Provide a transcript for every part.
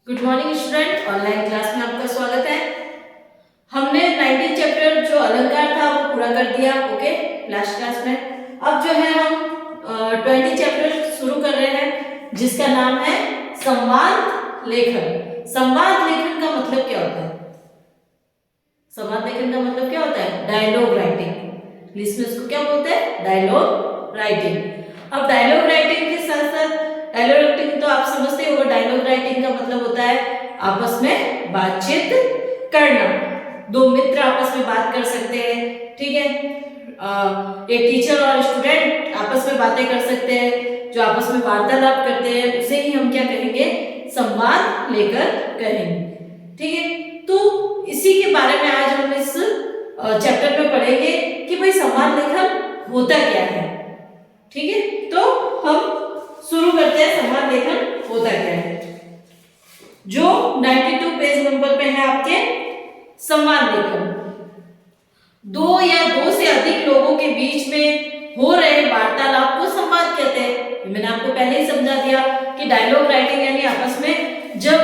Good morning student, online class में आपका स्वागत है। हमने 19 चैप्टर जो अलंकार था वो पूरा कर दिया, ओके, लास्ट क्लास में। अब जो है हम 20 चैप्टर शुरू कर रहे हैं जिसका नाम है संवाद लेखन। संवाद लेखन का मतलब क्या होता है? संवाद लेखन का मतलब क्या होता है? Dialogue writing. इंग्लिश में इसको क्या बोलते हैं? Dialogue writing. अब डायलॉग राइटिंग के साथ साथ डायलॉग राइटिंग तो आप समझते हो, डायलॉग राइटिंग का मतलब होता है आपस में बातचीत करना। दो मित्र आपस में बात कर सकते हैं, ठीक है। एक टीचर और स्टूडेंट आपस में बातें कर सकते हैं, जो आपस में वार्तालाप करते हैं उसे ही हम क्या कहेंगे? संवाद लेकर कहेंगे, ठीक है। तो इसी के बारे में आज हम इस चैप्टर में पढ़ेंगे कि भाई संवाद लेखन होता क्या है, ठीक है। तो हम शुरू करते हैं, संवाद लेखन होता क्या है। जो 92 पेज नंबर पे है आपके, संवाद लेखन दो या दो से अधिक लोगों के बीच में हो रहे वार्तालाप को संवाद कहते हैं। मैंने आपको पहले ही समझा दिया कि डायलॉग राइटिंग यानी आपस में जब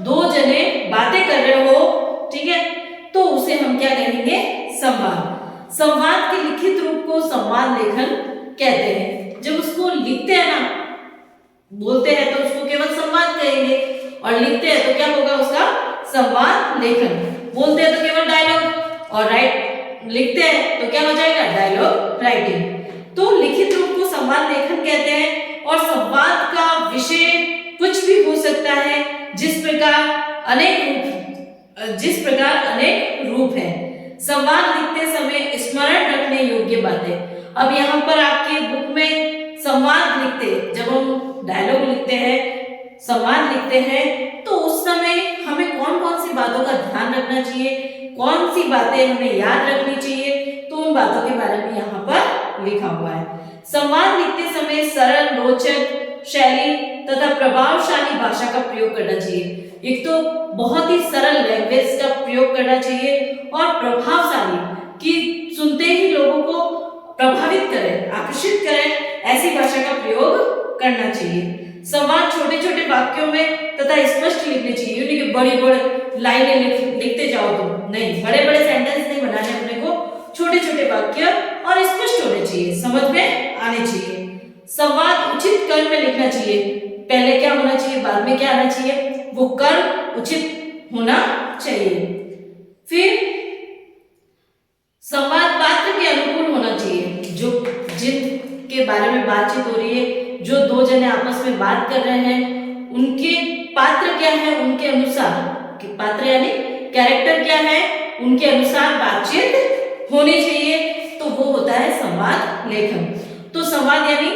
दो जने बातें कर रहे हो, ठीक है, तो उसे हम क्या कहेंगे? संवाद। संवाद के लिखित रूप को संवाद लेखन कहते हैं। जब उसको लिखते हैं ना, बोलते हैं तो उसको केवल संवाद कहेंगे, और लिखते हैं तो क्या होगा उसका? संवाद लेखन। बोलते हैं तो केवल डायलॉग, और लिखते हैं तो क्या हो जाएगा? Dialogue writing. तो लिखित रूप को संवाद लेखन कहते हैं, और संवाद का विषय कुछ भी हो सकता है, जिस प्रकार अनेक रूप है। संवाद लिखते समय स्मरण रखने योग्य बातें। अब यहाँ पर आपके बुक में संवाद लिखते, जब हम डायलॉग लिखते हैं, संवाद लिखते हैं, तो उस समय हमें कौन कौन सी बातों का ध्यान रखना चाहिए, कौन सी बातें हमें याद रखनी चाहिए, तो उन बातों के बारे में यहाँ पर लिखा हुआ है। संवाद लिखते समय सरल, रोचक शैली तथा प्रभावशाली भाषा का प्रयोग करना चाहिए। एक तो बहुत ही सरल लैंग्वेज का प्रयोग करना चाहिए, और प्रभावशाली कि सुनते ही लोगों को प्रभावित करें, आकर्षित करें, ऐसी भाषा का प्रयोग करना चाहिए। संवाद छोटे छोटे वाक्यों में तथा स्पष्ट लिखने चाहिए, यानी कि बड़ी बड़ी लाइनें लिखते जाओ तो नहीं, बड़े बड़े सेंटेंस नहीं बनाने अपने को, छोटे छोटे वाक्य और स्पष्ट होने चाहिए, समझ में आने चाहिए। संवाद उचित क्रम में लिखना चाहिए। पहले क्या होना चाहिए, बाद में क्या आना चाहिए, वो क्रम उचित होना चाहिए। फिर संवाद पात्र के अनुकूल होना चाहिए। जो जिनके बारे में बातचीत हो रही है, जो दो जने आपस में बात कर रहे हैं, उनके पात्र क्या है, उनके अनुसार, पात्र यानी कैरेक्टर क्या है, उनके अनुसार बातचीत होनी चाहिए, तो वो होता है संवाद लेखन। तो संवाद यानी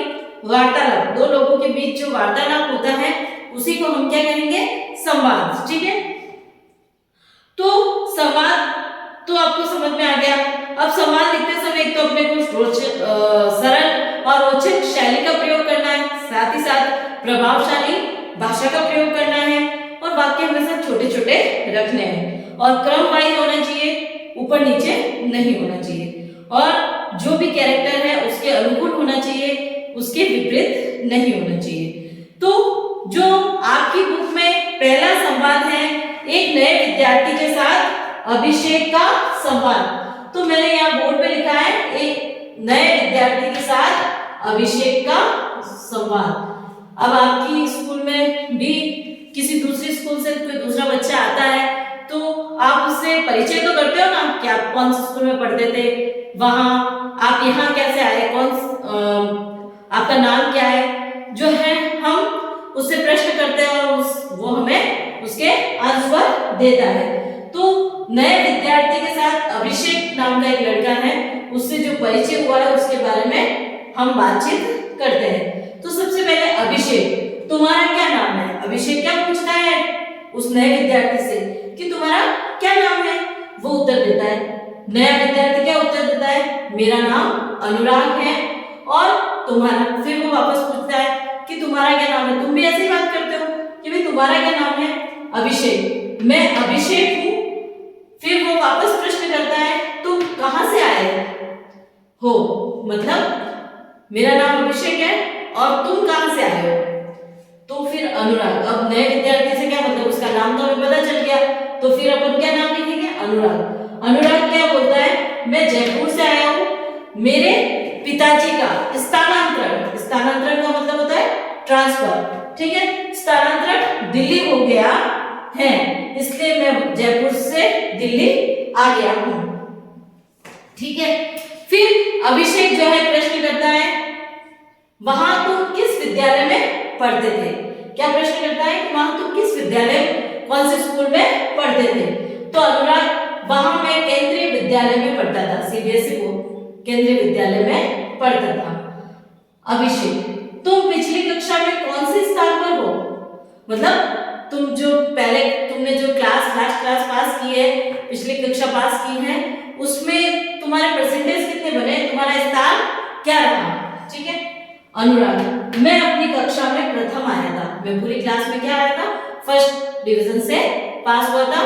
वार्तालाप, दो लोगों के बीच जो वार्तालाप होता है उसी को हम क्या कहेंगे? संवाद, ठीक है। तो संवाद तो आपको समझ में आ गया। अब संवाद लिखते समय एक तो अपने को सरल और रोचक शैली का प्रयोग करना है, साथ ही साथ प्रभावशाली भाषा का प्रयोग करना है, और वाक्य हमेशा छोटे छोटे रखने हैं, और क्रम वाइज होना चाहिए, ऊपर नीचे नहीं होना चाहिए, और जो भी कैरेक्टर है उसके अनुकूल होना चाहिए, उसके विपरीत नहीं होना चाहिए। तो जो आपकी बुक में पहला संवाद है, एक नए विद्यार्थी के साथ अभिषेक का संवाद। तो मैंने यहाँ बोर्ड पे लिखा है, एक नए विद्यार्थी के साथ अभिषेक का संवाद। अब आपकी स्कूल में भी किसी दूसरी स्कूल से कोई दूसरा बच्चा आता है, तो आप उससे परिचय तो करते हो ना कि आप कौन से स्कूल में पढ़ते थे, वहां आप यहाँ कैसे आए, आपका नाम क्या है, जो है हम उससे प्रश्न करते हैं, और वो हमें उसके आंसर देता है। तो नए विद्यार्थी के साथ अभिषेक नाम का एक लड़का है, उससे जो परिचय हुआ है उसके बारे में हम बातचीत करते हैं। तो सबसे पहले अभिषेक, तुम्हारा क्या नाम है? अभिषेक क्या पूछता है उस नए विद्यार्थी से कि तुम्हारा क्या नाम है? वो उत्तर देता है। नया विद्यार्थी क्या उत्तर देता है? मेरा नाम अनुराग है। और तुम्हारा? फिर वो वापस पूछता है कि तुम्हारा क्या नाम है? तुम भी ऐसे ही बात करते हो कि भाई तुम्हारा क्या नाम है? अभिषेक, मैं अभिषेक हूँ। फिर वो वापस प्रश्न करता है, तुम कहां से आए हो? मतलब मेरा नाम अभिषेक है और तुम कहां से आए हो? तो फिर अनुराग, अब नए विद्यार्थी से क्या मतलब, उसका नाम तो हमें पता चल गया, तो फिर अपन क्या नाम लिखेंगे? अनुराग। अनुराग क्या बोलता है, मैं जयपुर से आया हूँ, मेरे पिताजी का स्थानांतरण, स्थानांतरण का मतलब होता है ट्रांसफर, ठीक है, स्थानांतरण दिल्ली हो गया है, इसलिए मैं जयपुर से दिल्ली आ गया हूँ, ठीक है। फिर अभिषेक जो है प्रश्न करता है, वहां तुम किस विद्यालय में पढ़ते थे? क्या प्रश्न करता है कि वहां तुम किस विद्यालय, कौन से स्कूल में पढ़ते थे? तो अनुराग, वहां मैं केंद्रीय विद्यालय में पढ़ता था, सीबीएसई बोर्ड केंद्रीय विद्यालय में पढ़ता था। अभिषेक, तुम पिछली कक्षा में कौन से स्थान पर हो? मतलब तुम जो पहले तुमने जो लास्ट क्लास पास की है, पिछली कक्षा पास की है, उसमें तुम्हारे परसेंटेज कितने बने, तुम्हारा स्थान क्या रहा, ठीक है। अनुराग, मैं अपनी कक्षा में प्रथम आया था, मैं पूरी क्लास में क्या आया था? फर्स्ट डिवीजन से पास हुआ था,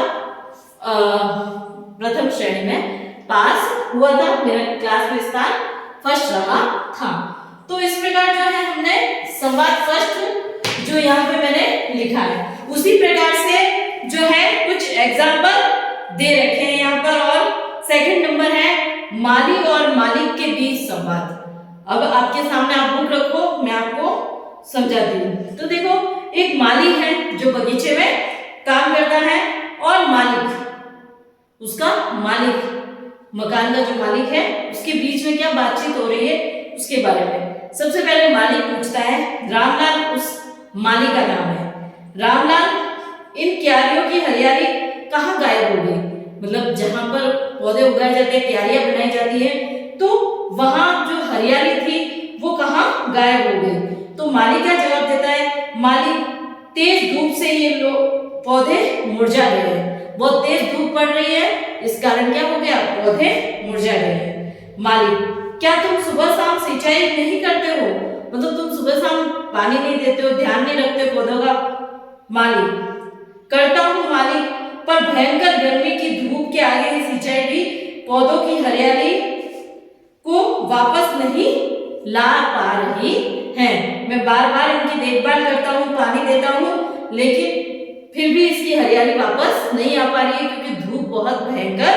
प्रथम श्रेणी में पास हुआ था, मेरा क्लास में स्थान फर्स्ट रहा था। तो इस प्रकार जो है हमने संवाद फर्स्ट जो यहाँ पे मैंने लिखा है, उसी प्रकार से जो है कुछ एग्जाम्पल दे रखे हैं यहाँ पर। और सेकंड नंबर है माली और मालिक के बीच संवाद। अब आपके सामने आप बुक रखो, मैं आपको समझाती हूँ। तो देखो, एक माली है जो बगीचे में काम करता है, और मालिक, उसका मालिक, मकान का जो मालिक है, उसके बीच में क्या बातचीत हो रही है उसके बारे में। सबसे पहले मालिक पूछता है, रामलाल उस माली का नाम है, रामलाल इन क्यारियों की हरियाली कहाँ गायब हो गई? मतलब जहां पर पौधे उगाए जाते हैं, क्यारियां बनाई जाती है, तो वहां जो हरियाली थी वो कहाँ गायब हो गई? तो माली क्या जवाब देता है, मालिक तेज धूप से ये पौधे मुरझा गए हैं, बहुत तेज धूप पड़ रही है, इस कारण क्या हो गया, पौधे मुरझा गए हैं। मालिक, क्या तुम सुबह शाम सिंचाई नहीं करते हो? मतलब तुम सुबह शाम पानी नहीं देते हो, ध्यान नहीं रखते पौधों का? मालिक, करता हूँ मालिक, पर भयंकर गर्मी की धूप के आगे ही सिंचाई भी पौधों की हरियाली को वापस नहीं ला पा रही है। मैं बार बार इनकी देखभाल करता हूँ, पानी देता हूँ, लेकिन फिर भी इसकी हरियाली वापस नहीं आ पा रही है, क्योंकि धूप बहुत भयंकर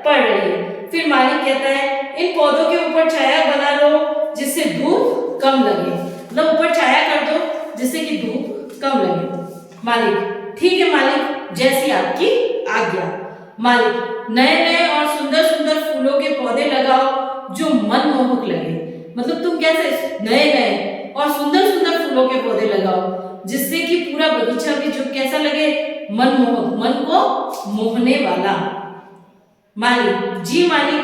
पड़ रही है। फिर मालिक कहता है, इन पौधों के ऊपर छाया बना लो जिससे धूप कम लगे, मतलब ऊपर छाया कर दो जिससे कि धूप कम लगे। मालिक, ठीक है मालिक, जैसी आपकी आज्ञा। मालिक, नए नए और सुंदर सुंदर फूलों के पौधे लगाओ जो मनमोहक लगे। मतलब तुम कैसे नए नए और सुंदर सुंदर फूलों के पौधे लगाओ जिससे कि पूरा बगीचा भी जो कैसा लगे, मनमोहक, मन को मोहने वाला। मालिक, जी मालिक,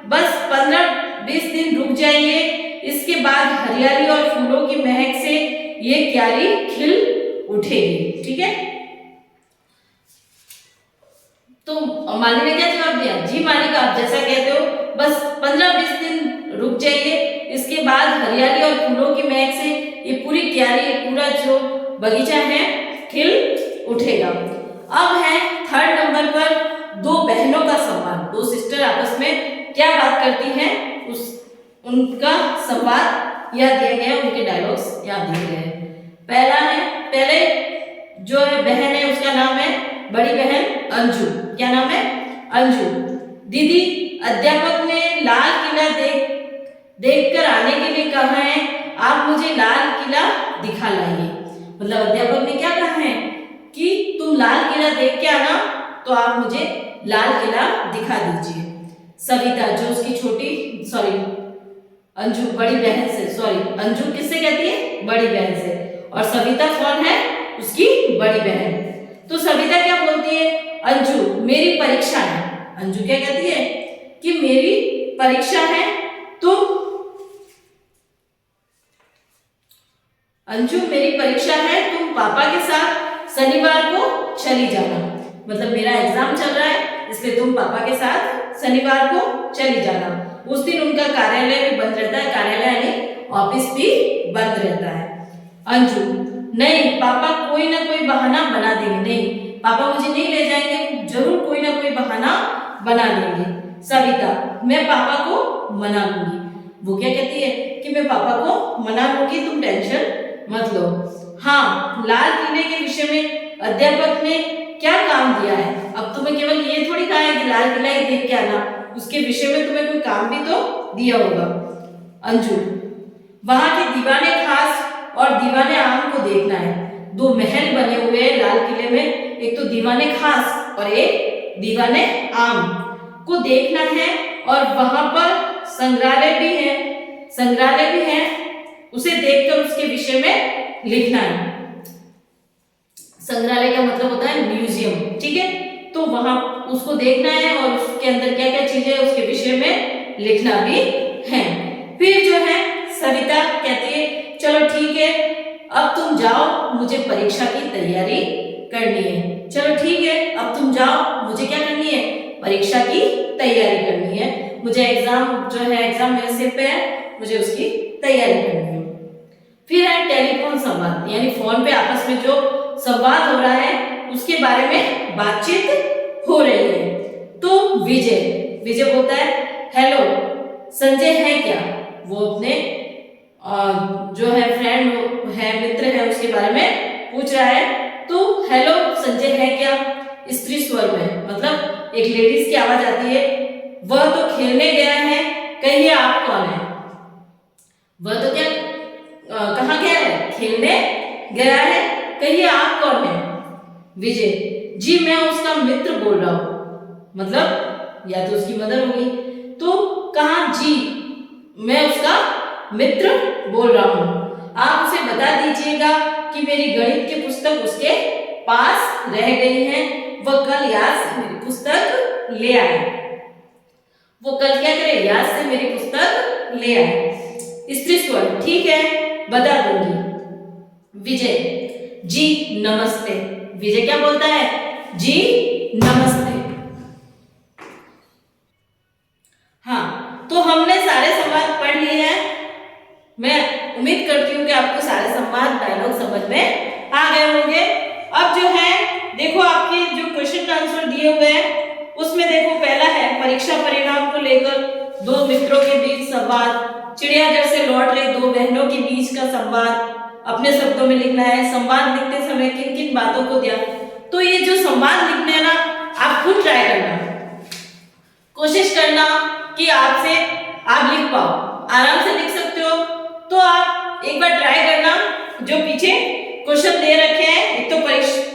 बस 15-20 दिन रुक जाइए, इसके बाद हरियाली और फूलों की महक से ये क्यारी खिल उठेगी, ठीक है। तो माली ने क्या जवाब दिया, जी मालिक, आप जैसा कहते हो, बस 15-20 दिन रुक जाइए, इसके बाद हरियाली और फूलों की महक से ये पूरी क्यारी, ये पूरा जो बगीचा है खिल उठेगा। अब है थर्ड नंबर पर दो बहनों का संवाद। दो सिस्टर आपस में क्या बात करती हैं, उनका संवाद यह दिया गया, उनके डायलॉग्स यहाँ दिए गए हैं। पहला है, पहले जो है बहन है उसका नाम है बड़ी बहन अंजू। क्या नाम है? अंजू। दीदी, अध्यापक ने लाल किला देखकर आने के लिए कहा है, आप मुझे लाल किला दिखा लाइए। मतलब अध्यापक ने क्या कहा है कि तुम लाल किला देख के आना, तो आप मुझे लाल किला दिखा दीजिए। सविता, जो उसकी अंजू बड़ी बहन से, अंजू किससे कहती है? बड़ी बहन से। और सविता कौन है? उसकी बड़ी बहन। तो सविता क्या बोलती है? अंजू, मेरी परीक्षा है। अंजू क्या कहती है कि मेरी परीक्षा है, अंजू मेरी परीक्षा है, तुम पापा के साथ शनिवार को चली जाना। मतलब मेरा एग्जाम चल रहा है, इसलिए तुम पापा के साथ शनिवार को चली जाना। उस दिन उनका कार्यालय भी बंद रहता है, कार्यालय यानी ऑफिस भी बंद रहता है। अंजू, नहीं, पापा कोई ना कोई बहाना बना देंगे। नहीं, पापा मुझे नहीं ले जाएंगे, जरूर कोई ना कोई बहाना बना देंगे। सविता, मैं पापा को मना लूंगी। वो क्या कहती है कि मैं पापा को मना लूंगी, तुम टेंशन मत लो। हाँ, लाल किले के विषय में अध्यापक ने क्या काम दिया है। अब तुम्हें केवल ये थोड़ी कहा है कि लाल किला ही देख के आना, उसके विषय में तुम्हें कोई काम भी तो दिया होगा। अंजू, वहां के दीवाने खास और दीवाने आम को देखना है। दो महल बने हुए हैं लाल किले में, एक तो दीवाने खास और एक दीवाने आम को देखना है। और वहां पर संग्रहालय भी है, उसे देखकर उसके विषय में लिखना है। संग्रहालय का मतलब होता है म्यूजियम, ठीक है। तो वहां उसको देखना है और उसके अंदर क्या क्या चीजें है उसके विषय में लिखना भी है। फिर जो है सविता कहती है चलो ठीक है, अब तुम जाओ, मुझे परीक्षा की तैयारी करनी है। चलो ठीक है, अब तुम जाओ, मुझे क्या करनी है, परीक्षा की तैयारी करनी है। मुझे एग्जाम मेरे सिर पे है, मुझे उसकी तैयारी करनी है। फिर है टेलीफोन संवाद, यानी फोन पे आपस में जो संवाद हो रहा है उसके बारे में बातचीत हो रही है। तो विजय बोलता है हेलो संजय है क्या, वो अपने जो है फ्रेंड है, मित्र है, उसके बारे में पूछ रहा है। तो हेलो संजय है क्या स्त्री स्वर में, मतलब एक लेडीज की आवाज आती है। वह तो खेलने गया है, कहिए आप कौन है। वह तो क्या कहाँ गया है, खेलने गया है, कहिए आप कौन है। विजय, जी मैं उसका मित्र बोल रहा हूँ, मतलब या तो उसकी मदर होगी। तो कहा जी मैं उसका मित्र बोल रहा हूँ, आप उसे बता दीजिएगा कि मेरी गणित की पुस्तक उसके पास रह गई है, वह कल याद से मेरी पुस्तक ले आए। वो कल क्या करे, याद से मेरी पुस्तक ले आए। स्त्री स्वर, ठीक है बता दूंगी। विजय, जी नमस्ते। विजय क्या बोलता है, जी नमस्ते। हाँ, तो हमने सारे संवाद पढ़ लिए हैं। मैं उम्मीद करती हूँ कि आपको सारे संवाद डायलॉग समझ में आ गए होंगे। अब जो है देखो आपके जो क्वेश्चन का आंसर दिए हुए हैं उसमें देखो पहला है परीक्षा परिणाम को लेकर दो मित्रों के बीच संवाद, चिड़ियाघर से लौट रही दो बहनों के बीच का संवाद अपने शब्दों में लिखना है। संवाद लिखते समय किन किन बातों को ध्यान, तो ये जो संवाद लिखने हैं ना आप खुद ट्राई करना, कोशिश करना कि आपसे आप लिख पाओ, आराम से लिख सकते हो तो आप एक बार ट्राई करना। जो पीछे क्वेश्चन दे रखे हैं, एक तो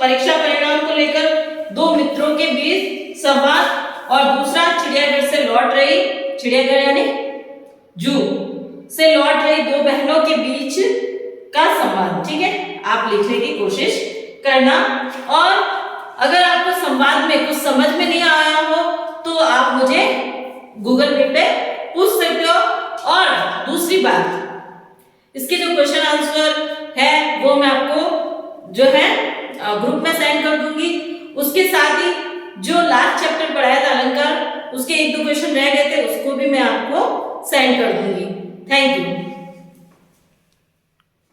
परीक्षा परिणाम को लेकर दो मित्रों के बीच संवाद और दूसरा चिड़ियाघर से लौट रही, चिड़ियाघर यानी जू से लौट रही दो बहनों के बीच का संवाद, ठीक है। आप लिखने की कोशिश करना और अगर आपको संवाद में कुछ समझ में नहीं आया हो तो आप मुझे गूगल मीट पे पूछ सकते हो। और दूसरी बात, इसके जो क्वेश्चन आंसर है वो मैं आपको जो है ग्रुप में सेंड कर दूंगी। उसके साथ ही जो लास्ट चैप्टर पढ़ाया था अलंकार, उसके एक दो क्वेश्चन रह गए थे उसको भी मैं आपको सेंड कर दूंगी। Thank you.